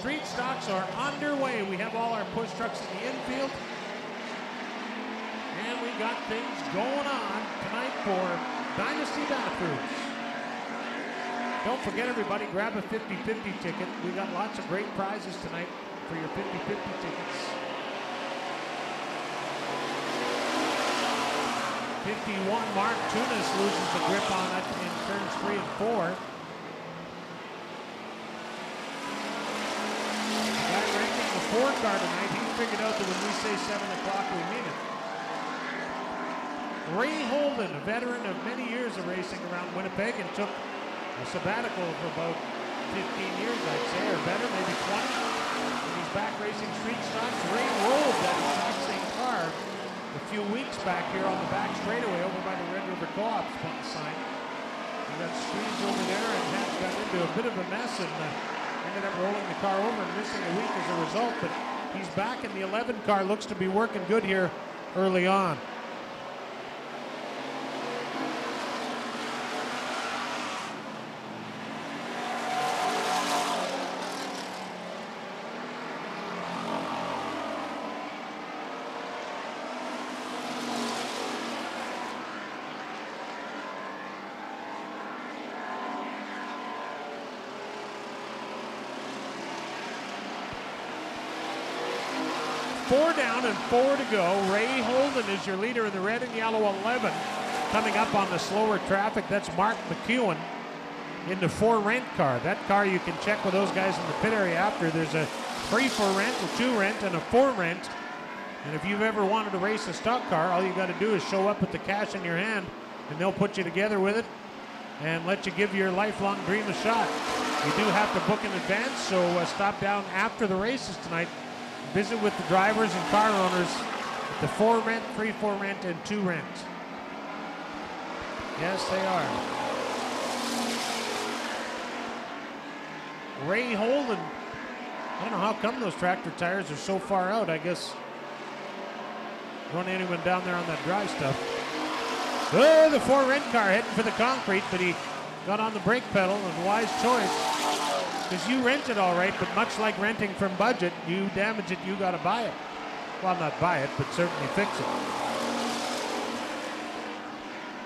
street stocks are underway. We have all our push trucks in the infield. And we got things going on tonight for Dynasty Bathrooms. Don't forget, everybody, grab a 50-50 ticket. We got lots of great prizes tonight for your 50-50 tickets. 51, Mark Tunis loses the grip on it in turns 3 and 4. The guy ranking the Ford car tonight, he figured out that when we say 7 o'clock, we mean it. Ray Holden, a veteran of many years of racing around Winnipeg, and took a sabbatical for about 15 years, I'd say, or better, maybe 20. And he's back racing street stocks. Ray rolled that exact same car a few weeks back here on the back straightaway over by the Red River Co-op sign. He got squeezed over there and got into a bit of a mess and ended up rolling the car over and missing a week as a result. But he's back in the 11 car. Looks to be working good here early on. Four down and 4 to go. Ray Holden is your leader in the red and yellow 11. Coming up on the slower traffic, that's Mark McEwen in the 4 rent car. That car you can check with those guys in the pit area after. There's a 3 for rent, a 2 rent, and a 4 rent. And if you've ever wanted to race a stock car, all you got to do is show up with the cash in your hand, and they'll put you together with it and let you give your lifelong dream a shot. You do have to book in advance, so stop down after the races tonight. Visit with the drivers and car owners at the 4 rent, 3 for rent, and 2 rent. Yes, they are. Ray Holden. I don't know how come those tractor tires are so far out. I guess run anyone down there on that dry stuff. Oh, the 4 rent car heading for the concrete, but he got on the brake pedal, and wise choice. Because you rent it all right, but much like renting from budget, you damage it, you got to buy it. Well, not buy it, but certainly fix it.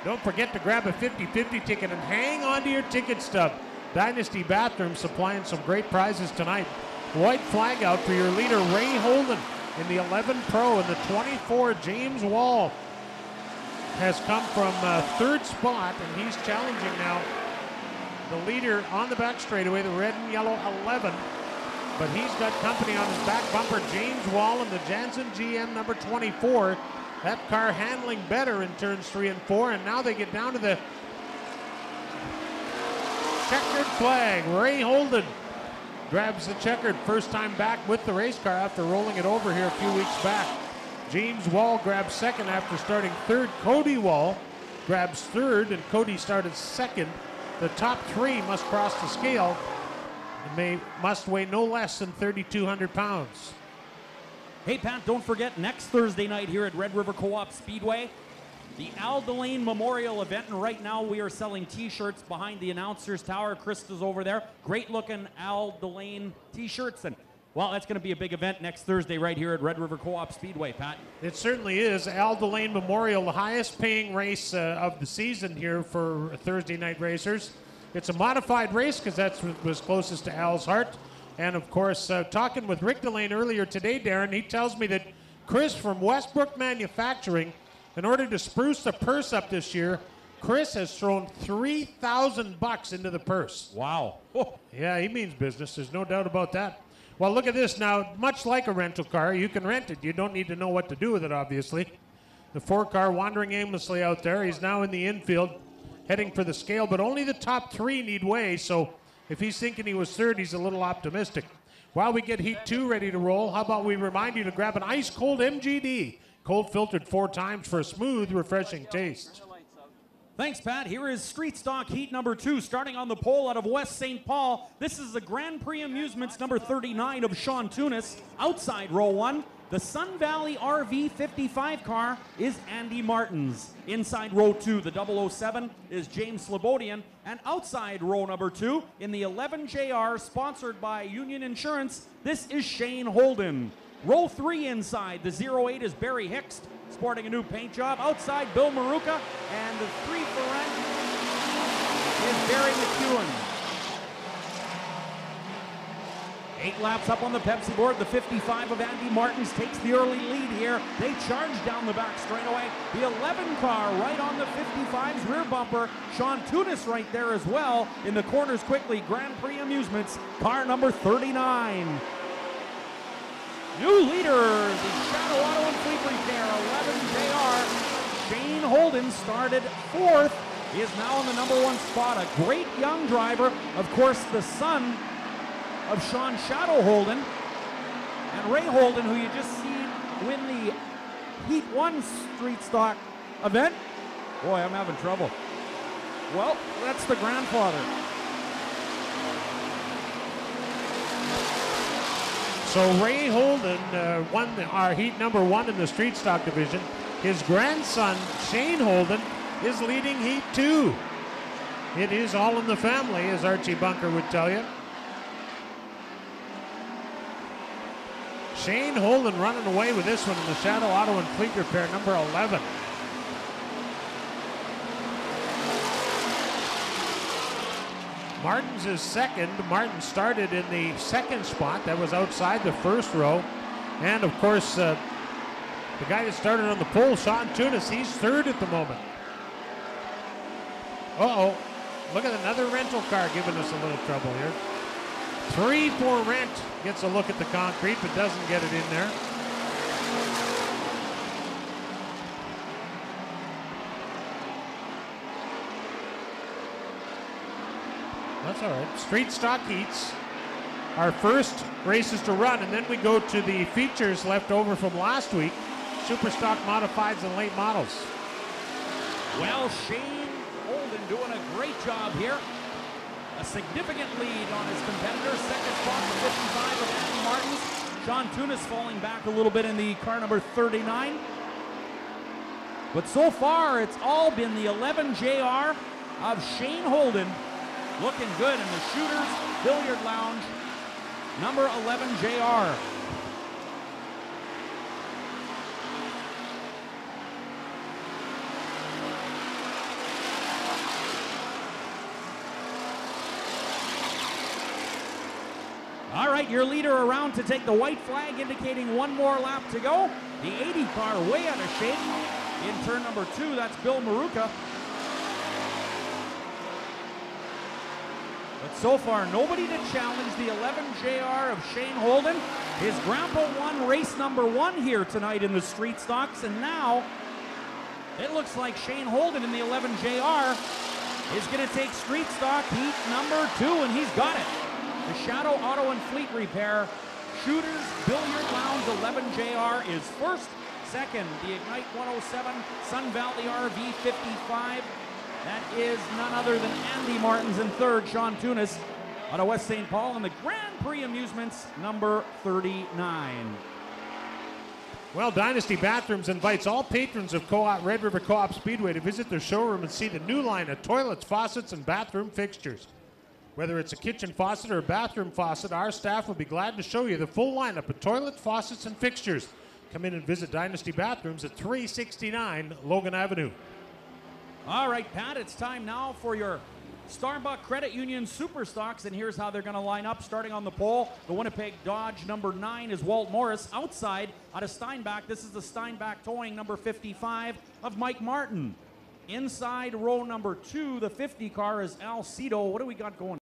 Don't forget to grab a 50-50 ticket and hang on to your ticket stub. Dynasty Bathrooms supplying some great prizes tonight. White flag out for your leader, Ray Holden, in the 11 Pro, and the 24 James Wall has come from 3rd spot, and he's challenging now the leader on the back straightaway, the red and yellow 11. But he's got company on his back bumper, James Wall and the Jansen GM number 24. That car handling better in turns 3 and 4, and now they get down to the checkered flag. Ray Holden grabs the checkered, first time back with the race car after rolling it over here a few weeks back. James Wall grabs second after starting third. Cody Wall grabs third, and Cody started second. The top 3 must cross the scale and must weigh no less than 3,200 pounds. Hey, Pat, don't forget, next Thursday night here at Red River Co-op Speedway, the Al Delane Memorial event, and right now we are selling T-shirts behind the announcer's tower. Krista's over there. Great-looking Al Delane T-shirts, and well, that's going to be a big event next Thursday right here at Red River Co-op Speedway, Pat. It certainly is. Al Delane Memorial, the highest paying race of the season here for Thursday night racers. It's a modified race because that's what was closest to Al's heart. And of course, talking with Rick Delane earlier today, Darren, he tells me that Chris from Westbrook Manufacturing, in order to spruce the purse up this year, Chris has thrown $3,000 into the purse. Wow. Oh. Yeah, he means business. There's no doubt about that. Well, look at this. Now, much like a rental car, you can rent it. You don't need to know what to do with it, obviously. The 4 car wandering aimlessly out there. He's now in the infield, heading for the scale, but only the top 3 need weigh, so if he's thinking he was third, he's a little optimistic. While we get Heat 2 ready to roll, how about we remind you to grab an ice-cold MGD, cold filtered 4 times for a smooth, refreshing taste. Thanks, Pat. Here is Street Stock Heat number 2, starting on the pole out of West St. Paul. This is the Grand Prix Amusements number 39 of Sean Tunis. Outside row 1, The Sun Valley RV 55 car is Andy Martin's. Inside row 2, the 007 is James Slobodian. And outside row number 2, in the 11JR, sponsored by Union Insurance, this is Shane Holden. Row 3 inside, the 08 is Barry Hickst, sporting a new paint job. Outside, Bill Maruka. And the 3 for rent is Barry McEwen. 8 laps up on the Pepsi board. The 55 of Andy Martins takes the early lead here. They charge down the back straightaway. The 11 car right on the 55's rear bumper. Sean Tunis right there as well. In the corners quickly, Grand Prix Amusements, car number 39. New leaders in Shadow Auto and Fleet Repair, 11JR. Shane Holden started 4th. He is now in the number 1 spot. A great young driver. Of course, the son of Sean Shadow Holden and Ray Holden, who you just seen win the Heat 1 street stock event. Boy, I'm having trouble. Well, that's the grandfather. So Ray Holden won our Heat number 1 in the street stock division. His grandson, Shane Holden, is leading Heat 2. It is all in the family, as Archie Bunker would tell you. Shane Holden running away with this one in the Shadow Auto and Fleet Repair, number 11. Martins is second. Martin started in the 2nd spot. That was outside the 1st row. And, of course, the guy that started on the pole, Sean Tunis, he's 3rd at the moment. Uh-oh. Look at another rental car giving us a little trouble here. 3 for rent. Gets a look at the concrete, but doesn't get it in there. That's all right. Street stock heats. Our first races to run, and then we go to the features left over from last week. Super stock modifieds and late models. Well, Shane Holden doing a great job here. A significant lead on his competitor. 2nd spot, the 55 of Andy Martins. Sean Tunis falling back a little bit in the car number 39. But so far, it's all been the 11JR of Shane Holden. Looking good in the Shooters Billiard Lounge, number 11JR. All right, your leader around to take the white flag, indicating 1 more lap to go. The 80 car way out of shape. In turn number 2, that's Bill Maruka. But so far, nobody to challenge the 11JR of Shane Holden. His grandpa won race number 1 here tonight in the street stocks, and now it looks like Shane Holden in the 11JR is going to take street stock heat number 2, and he's got it. The Shadow Auto and Fleet Repair Shooters Billiard Lounge 11JR is 1st. 2nd, the Ignite 107 Sun Valley RV 55. That is none other than Andy Martins in 3rd. Sean Tunis out of West St. Paul in the Grand Prix Amusements, number 39. Well, Dynasty Bathrooms invites all patrons of Red River Co-op Speedway to visit their showroom and see the new line of toilets, faucets, and bathroom fixtures. Whether it's a kitchen faucet or a bathroom faucet, our staff will be glad to show you the full lineup of toilets, faucets, and fixtures. Come in and visit Dynasty Bathrooms at 369 Logan Avenue. All right, Pat, it's time now for your Starbuck Credit Union Super Stocks, and here's how they're going to line up. Starting on the pole, the Winnipeg Dodge number 9 is Walt Morris. Outside, out of Steinbach, this is the Steinbach Towing number 55 of Mike Martin. Inside row number 2, the 50 car is Al Cito. What do we got going?